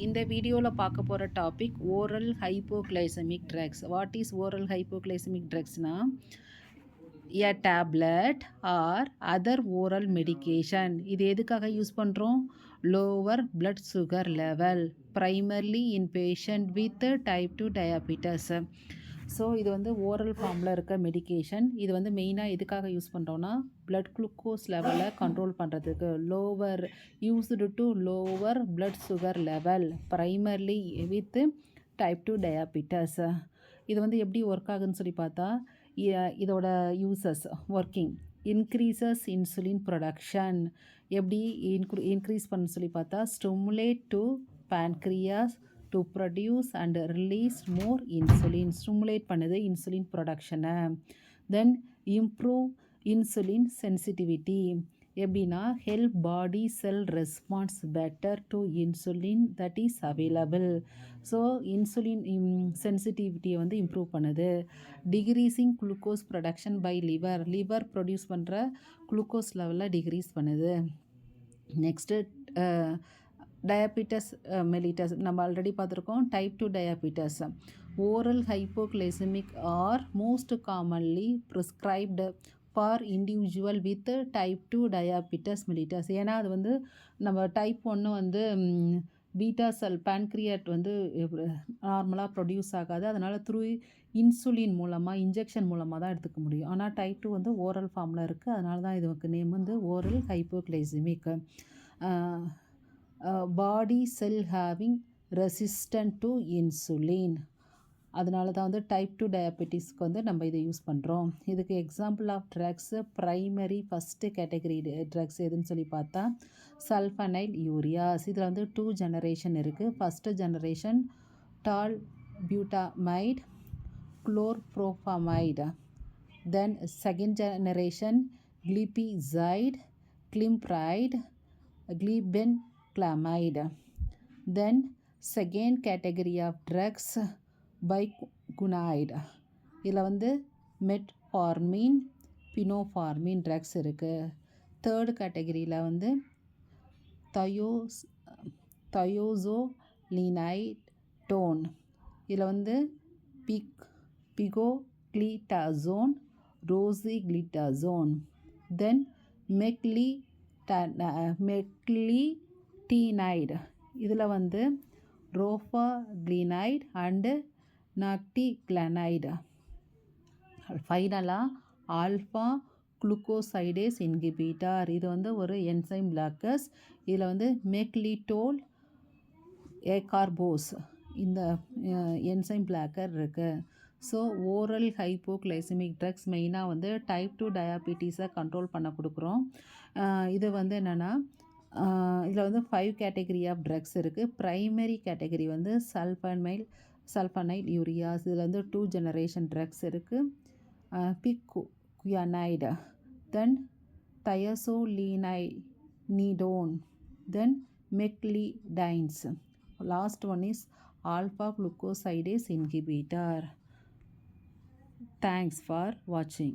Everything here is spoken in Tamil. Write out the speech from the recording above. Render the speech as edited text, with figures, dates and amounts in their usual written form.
இந்த வீடியோவில் பார்க்க போகிற topic oral hypoglycemic drugs. What is oral hypoglycemic ட்ரக்ஸ்னால் a tablet or other oral medication. இது எதுக்காக யூஸ் பண்ணுறோம்? Lower blood sugar level, primarily in patient with type 2 diabetes. So இது வந்து ஓரல் ஃபார்மில் இருக்க மெடிகேஷன். இது வந்து மெயினாக எதுக்காக யூஸ் பண்ணுறோன்னா பிளட் குளுக்கோஸ் லெவலை கண்ட்ரோல் பண்ணுறதுக்கு. Used to lower blood sugar level primarily with type 2 diabetes. இது வந்து எப்படி ஒர்க் ஆகுதுன்னு சொல்லி பார்த்தா, இதோட uses working increases insulin production. எப்படி இன்க்ரீஸ் பண்ண சொல்லி பார்த்தா, stimulate to pancreas to produce and release more insulin. Stimulate பண்ணுது இன்சுலின் ப்ரொடக்ஷனை. Then improve insulin sensitivity. எப்படின்னா help body cell response better to insulin that is available. So insulin சென்சிட்டிவிட்டியை வந்து இம்ப்ரூவ் பண்ணுது. Decreasing glucose production by liver produce பண்ணுற குளுக்கோஸ் லெவலில் டிக்ரீஸ் பண்ணுது. நெக்ஸ்ட்டு டயாபிட்டஸ் மெலிட்டஸ் நம்ம ஆல்ரெடி பார்த்துருக்கோம். Type 2 diabetes oral hypoglycemic are most commonly prescribed for individual with type 2 diabetes mellitus. ஏன்னா அது வந்து நம்ம டைப் 1 வந்து பீட்டா செல் பேன்க்ரியாட் வந்து நார்மலாக ப்ரொடியூஸ் ஆகாது. அதனால் த்ரூ இன்சுலின் மூலமாக இன்ஜெக்ஷன் மூலமாக தான் எடுத்துக்க முடியும். ஆனால் டைப் 2 வந்து ஓரல் ஃபார்மில் இருக்குது. அதனால தான் இதுக்கு நேம் வந்து oral hypoglycaemic. Body sell having resistant to insulin. அதனால தான் வந்து டைப் 2 டயாபெட்டிஸ்க்கு வந்து நம்ம இதை யூஸ் பண்ணுறோம். இதுக்கு example of drugs primary first category drugs எதுன்னு சொல்லி பார்த்தா சல்ஃபனைல் யூரியாஸ். இதில் வந்து 2 ஜெனரேஷன் இருக்குது. First generation tolbutamide chlorpropamide. Then second generation glipizide glimepiride glibenclamide. Then second category of drugs biguanide. இதில் வந்து மெட்ஃபார்மின் பினோஃபார்மின் ட்ரக்ஸ் இருக்குது. தேர்டு கேட்டகரியில் வந்து தயோசோலினைடோன். இதில் வந்து பிகோக்ளிட்டாசோன் ரோசிக்ளிட்டாசோன். தென் மெக்லிடீனைடு. இதில் வந்து ரோஃபாக்ளினைடு அண்டு நாக்டிக்ளனைடு. ஃபைனலாக ஆல்ஃபா குளுக்கோசைடேஸ் இன்ஹிபிட்டார். இது வந்து ஒரு என்சைம் பிளாக்கர்ஸ். இதில் வந்து மெக்லிட்டோல் ஏகார்போஸ் இந்த என்சைம் பிளாக்கர் இருக்குது. ஸோ ஓரல் ஹைப்போகிளைசமிக் ட்ரக்ஸ் மெயினாக வந்து டைப் 2 டயாபிட்டிஸை கண்ட்ரோல் பண்ண கொடுக்குறோம். இது வந்து என்னென்னா இதில் வந்து 5 கேட்டகரி ஆஃப் ட்ரக்ஸ் இருக்குது. ப்ரைமரி கேட்டகரி வந்து சல்ஃபனைல் யூரியாஸ். இதில் வந்து 2 ஜெனரேஷன் ட்ரக்ஸ் இருக்குது. Biguanide, then thiazolidinedione, then meglitinides. Last one is alpha glucosidase inhibitor. Thanks for watching.